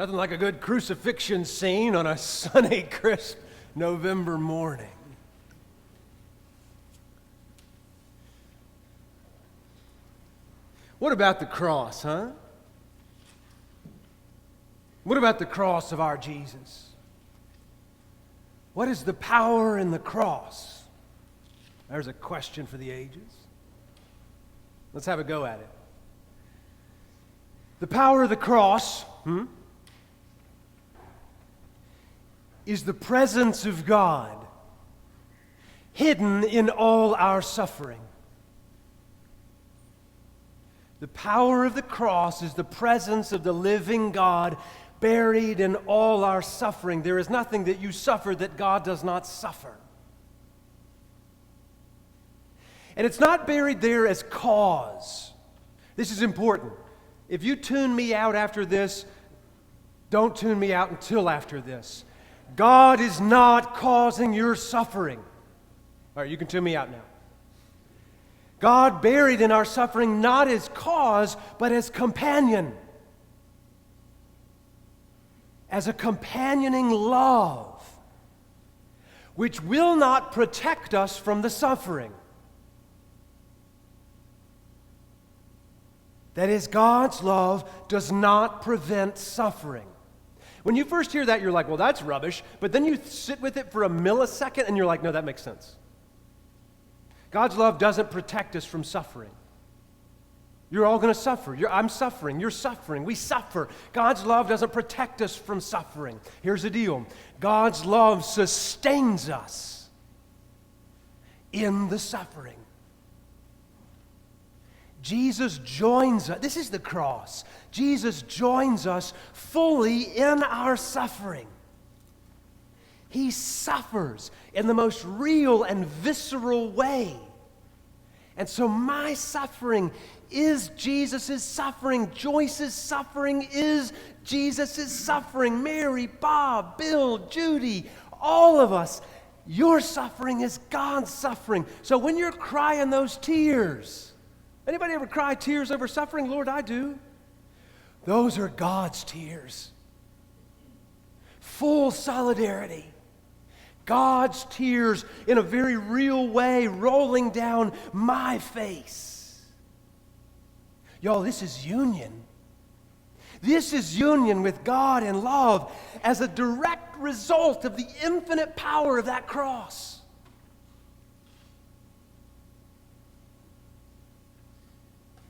Nothing like a good crucifixion scene on a sunny, crisp November morning. What about the cross, huh? What about the cross of our Jesus? What is the power in the cross? There's a question for the ages. Let's have a go at it. The power of the cross is the presence of God hidden in all our suffering. The power of the cross is the presence of the living God buried in all our suffering. There is nothing that you suffer that God does not suffer. And it's not buried there as cause. This is important. If you tune me out after this, don't tune me out until after this. God is not causing your suffering. All right, you can tune me out now. God buried in our suffering not as cause, but as companion. As a companioning love, which will not protect us from the suffering. That is, God's love does not prevent suffering. When you first hear that, you're like, well, that's rubbish. But then you sit with it for a millisecond and you're like, no, that makes sense. God's love doesn't protect us from suffering. You're all going to suffer. I'm suffering. You're suffering. We suffer. God's love doesn't protect us from suffering. Here's the deal. God's love sustains us in the suffering. Jesus joins us. This is the cross. Jesus joins us fully in our suffering. He suffers in the most real and visceral way. And so my suffering is Jesus' suffering. Joyce's suffering is Jesus' suffering. Mary, Bob, Bill, Judy, all of us. Your suffering is God's suffering. So when you're crying those tears, anybody ever cry tears over suffering? Lord, I do. Those are God's tears. Full solidarity. God's tears in a very real way rolling down my face. Y'all, this is union. This is union with God in love as a direct result of the infinite power of that cross.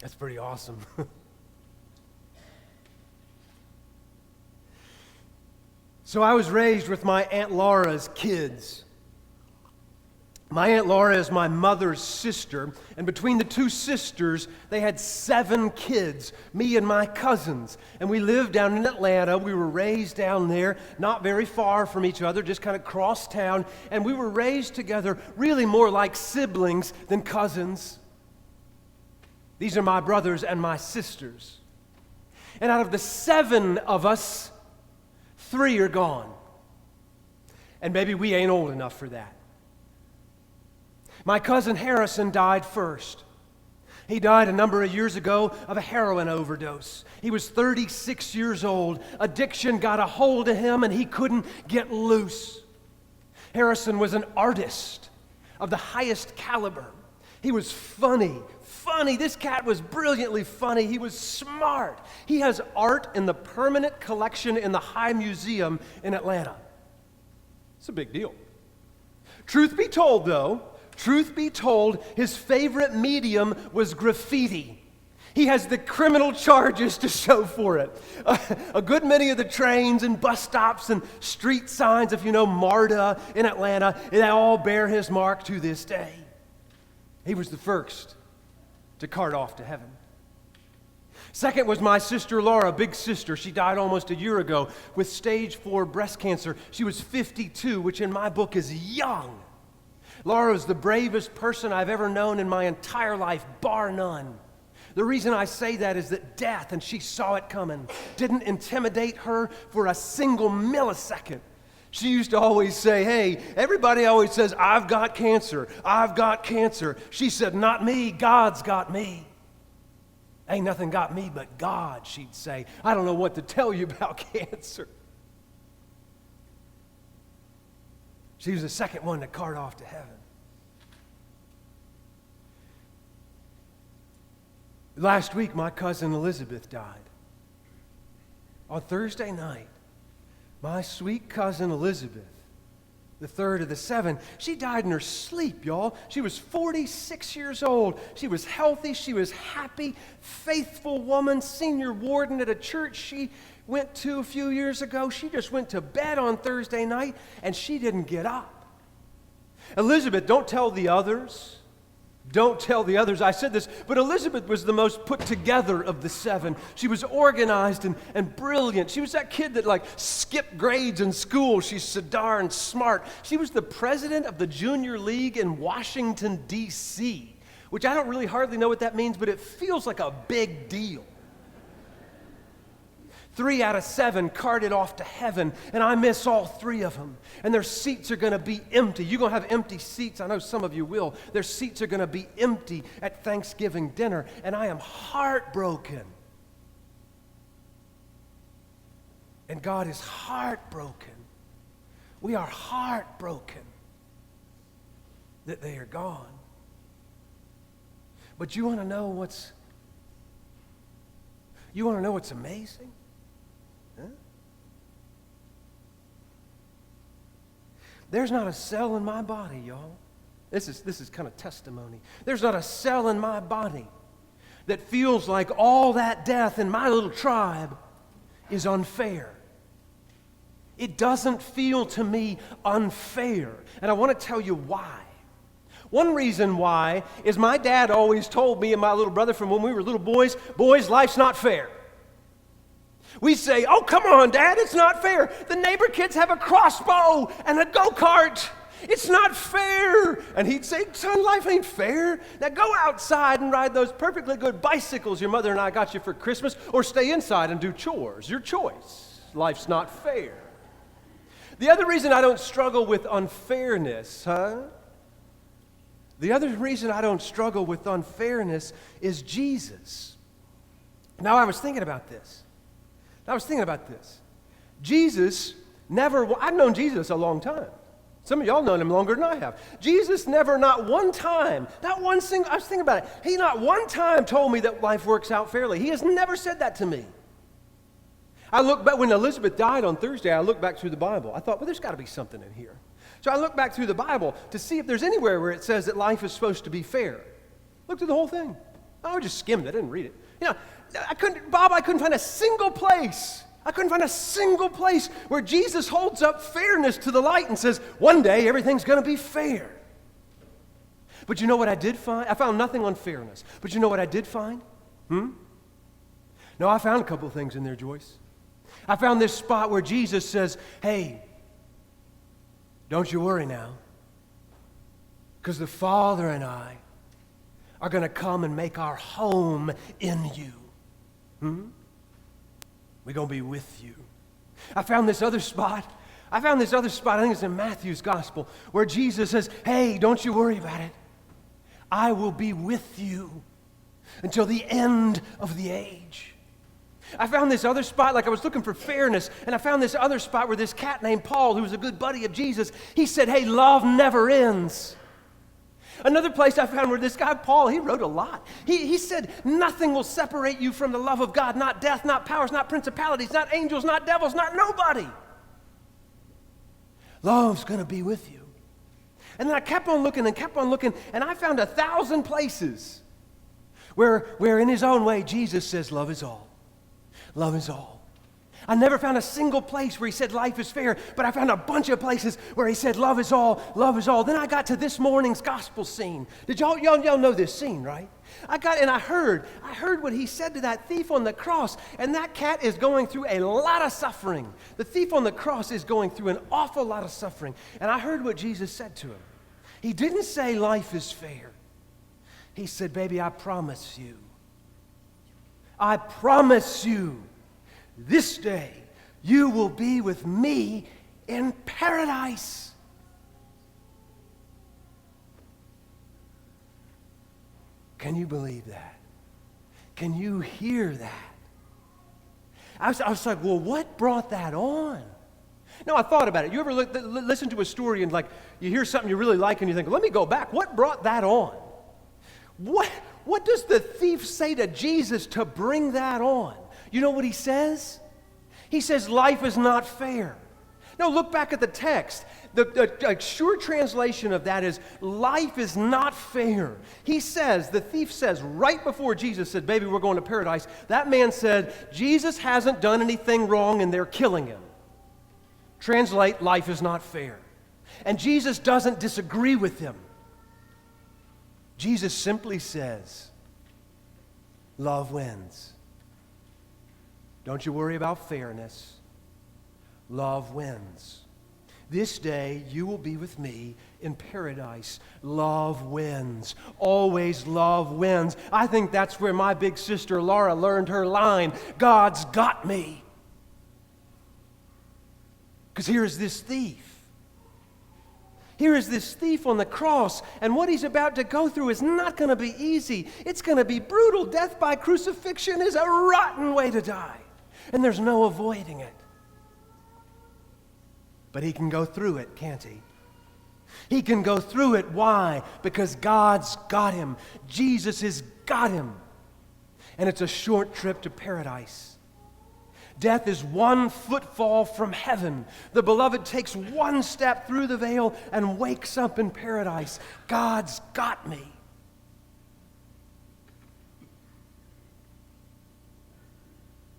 That's pretty awesome. So I was raised with my Aunt Laura's kids. My Aunt Laura is my mother's sister, and between the two sisters, they had 7 kids, me and my cousins. And we lived down in Atlanta. We were raised down there, not very far from each other, just kind of cross town. And we were raised together really more like siblings than cousins. These are my brothers and my sisters. And out of the 7 of us, 3 are gone. And maybe we ain't old enough for that. My cousin Harrison died first. He died a number of years ago of a heroin overdose. He was 36 years old. Addiction got a hold of him and he couldn't get loose. Harrison was an artist of the highest caliber. He was funny. This cat was brilliantly funny. He was smart. He has art in the permanent collection in the High Museum in Atlanta. It's a big deal. Truth be told, his favorite medium was graffiti. He has the criminal charges to show for it. A good many of the trains and bus stops and street signs, if you know MARTA in Atlanta, they all bear his mark to this day. He was the first to cart off to heaven. Second was my sister Laura, big sister. She died almost a year ago with stage 4 breast cancer. She was 52, which in my book is young. Laura was the bravest person I've ever known in my entire life, bar none. The reason I say that is that death, and she saw it coming, didn't intimidate her for a single millisecond. She used to always say, hey, everybody always says, I've got cancer, I've got cancer. She said, not me, God's got me. Ain't nothing got me but God, she'd say. I don't know what to tell you about cancer. She was the second one to cart off to heaven. Last week, my cousin Elizabeth died. On Thursday night, my sweet cousin Elizabeth, the third of the seven, she died in her sleep, y'all. She was 46 years old. She was healthy. She was happy, faithful woman, senior warden at a church she went to a few years ago. She just went to bed on Thursday night, and she didn't get up. Elizabeth, don't tell the others. Don't tell the others I said this, but Elizabeth was the most put together of the seven. She was organized and brilliant. She was that kid that skipped grades in school. She's so darn smart. She was the president of the junior league in Washington, D.C., which I don't really hardly know what that means, but it feels like a big deal. 3 out of 7 carted off to heaven, and I miss all 3 of them. And their seats are going to be empty. You're going to have empty seats. I know some of you will. Their seats are going to be empty at Thanksgiving dinner, and I am heartbroken. And God is heartbroken. We are heartbroken that they are gone. But you want to know what's amazing? There's not a cell in my body, y'all. This is kind of testimony. There's not a cell in my body that feels like all that death in my little tribe is unfair. It doesn't feel to me unfair. And I want to tell you why. One reason why is my dad always told me and my little brother from when we were little boys, life's not fair. We say, oh, come on, Dad, it's not fair. The neighbor kids have a crossbow and a go-kart. It's not fair. And he'd say, son, life ain't fair. Now go outside and ride those perfectly good bicycles your mother and I got you for Christmas, or stay inside and do chores. Your choice. Life's not fair. The other reason I don't struggle with unfairness, The other reason I don't struggle with unfairness is Jesus. Now, I was thinking about this. Jesus I've known Jesus a long time. Some of y'all known him longer than I have. Jesus never, not one time, I was thinking about it. He not one time told me that life works out fairly. He has never said that to me. I look back, when Elizabeth died on Thursday, I looked back through the Bible. I thought, well, there's got to be something in here. So I looked back through the Bible to see if there's anywhere where it says that life is supposed to be fair. Looked through the whole thing. I just skimmed it, I didn't read it. I couldn't find a single place. Where Jesus holds up fairness to the light and says, one day everything's going to be fair. But you know what I did find? I found nothing on fairness. But you know what I did find? No, I found a couple of things in there, Joyce. I found this spot where Jesus says, hey, don't you worry now, because the Father and I are going to come and make our home in you. We're going to be with you. I found this other spot. I think it's in Matthew's gospel, where Jesus says, hey, don't you worry about it. I will be with you until the end of the age. I found this other spot, I was looking for fairness, and I found this other spot where this cat named Paul, who was a good buddy of Jesus, he said, hey, love never ends. Another place I found where this guy, Paul, he wrote a lot. He said, nothing will separate you from the love of God, not death, not powers, not principalities, not angels, not devils, not nobody. Love's going to be with you. And then I kept on looking, and I found 1,000 places where in his own way, Jesus says, love is all. Love is all. I never found a single place where he said life is fair, but I found a bunch of places where he said love is all, love is all. Then I got to this morning's gospel scene. Did y'all know this scene, right? I heard what he said to that thief on the cross, and that cat is going through a lot of suffering. The thief on the cross is going through an awful lot of suffering, and I heard what Jesus said to him. He didn't say life is fair. He said, baby, I promise you, this day you will be with me in paradise. Can you believe that? Can you hear that? I was like, well, what brought that on? No, I thought about it. You ever listen to a story and like you hear something you really like and you think, let me go back. What brought that on? What does the thief say to Jesus to bring that on? You know what he says? He says, life is not fair. No, look back at the text. The sure translation of that is, life is not fair. He says, the thief says, right before Jesus said, baby, we're going to paradise, that man said, Jesus hasn't done anything wrong and they're killing him. Translate, life is not fair. And Jesus doesn't disagree with him. Jesus simply says, love wins. Don't you worry about fairness. Love wins. This day you will be with me in paradise. Love wins. Always love wins. I think that's where my big sister Laura learned her line, God's got me. Because here is this thief. Here is this thief on the cross, and what he's about to go through is not going to be easy. It's going to be brutal. Death by crucifixion is a rotten way to die, and there's no avoiding it. But he can go through it, can't he? He can go through it. Why? Because God's got him. Jesus has got him. And it's a short trip to paradise. Death is one footfall from heaven. The beloved takes one step through the veil and wakes up in paradise. God's got me.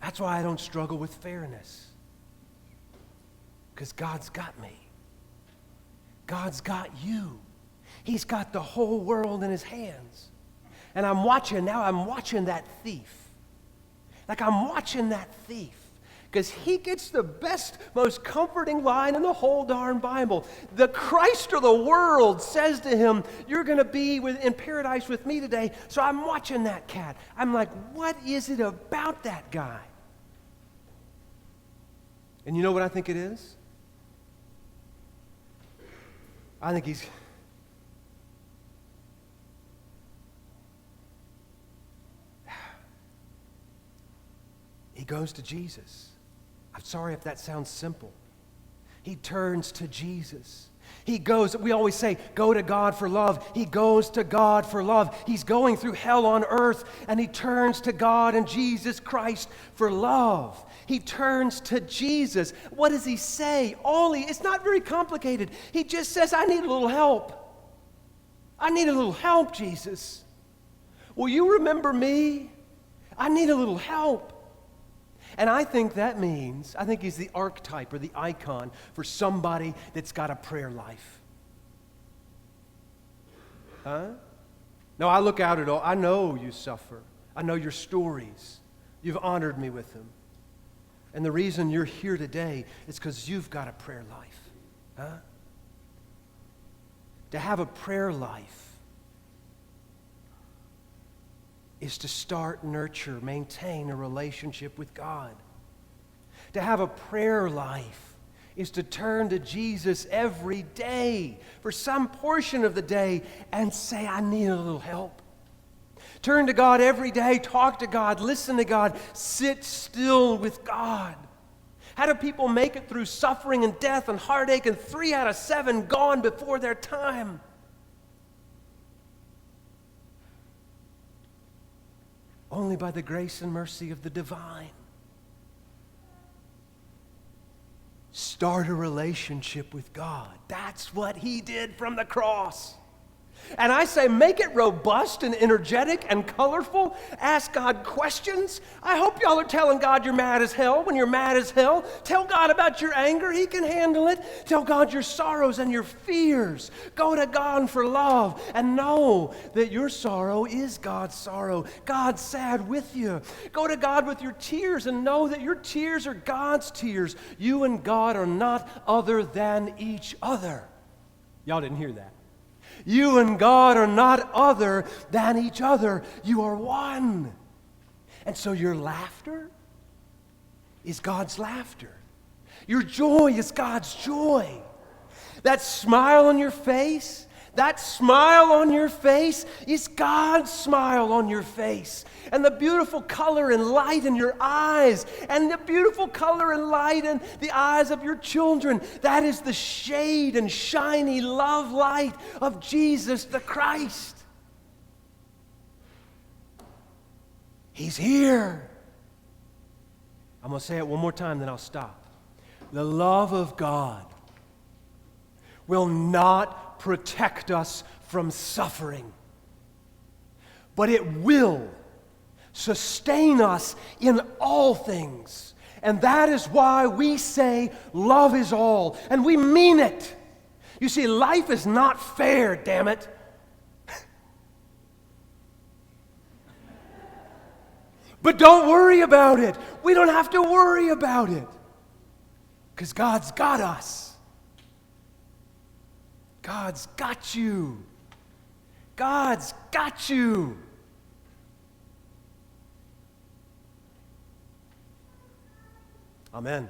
That's why I don't struggle with fairness. Because God's got me. God's got you. He's got the whole world in his hands. And I'm watching that thief. Like I'm watching that thief. Because he gets the best, most comforting line in the whole darn Bible. The Christ of the world says to him, you're going to be in paradise with me today. So I'm watching that cat. I'm like, what is it about that guy? And you know what I think it is? I think he goes to Jesus. I'm sorry if that sounds simple. He turns to Jesus. He goes, we always say, go to God for love. He goes to God for love. He's going through hell on earth, and he turns to God and Jesus Christ for love. He turns to Jesus. What does he say? It's not very complicated. He just says, I need a little help. I need a little help, Jesus. Will you remember me? I need a little help. And I think that means, I think he's the archetype or the icon for somebody that's got a prayer life. Huh? No, I look out at all. I know you suffer. I know your stories. You've honored me with them. And the reason you're here today is because you've got a prayer life. Huh? To have a prayer life is to start, nurture, maintain a relationship with God. To have a prayer life is to turn to Jesus every day for some portion of the day and say, I need a little help. Turn to God every day, talk to God, listen to God, sit still with God. How do people make it through suffering and death and heartache and 3 out of 7 gone before their time? Only by the grace and mercy of the divine. Start a relationship with God. That's what he did from the cross. And I say, make it robust and energetic and colorful. Ask God questions. I hope y'all are telling God you're mad as hell when you're mad as hell. Tell God about your anger. He can handle it. Tell God your sorrows and your fears. Go to God for love and know that your sorrow is God's sorrow. God's sad with you. Go to God with your tears and know that your tears are God's tears. You and God are not other than each other. Y'all didn't hear that. You and God are not other than each other. You are one. And so your laughter is God's laughter. Your joy is God's joy. That smile on your face, That smile on your face is God's smile on your face. And the beautiful color and light in your eyes, and the beautiful color and light in the eyes of your children, that is the shade and shiny love light of Jesus the Christ. He's here. I'm going to say it one more time, then I'll stop. The love of God will not protect us from suffering, but it will sustain us in all things. And that is why we say love is all, and we mean it. You see, life is not fair, damn it. But don't worry about it. We don't have to worry about it, because God's got us. God's got you. God's got you. Amen.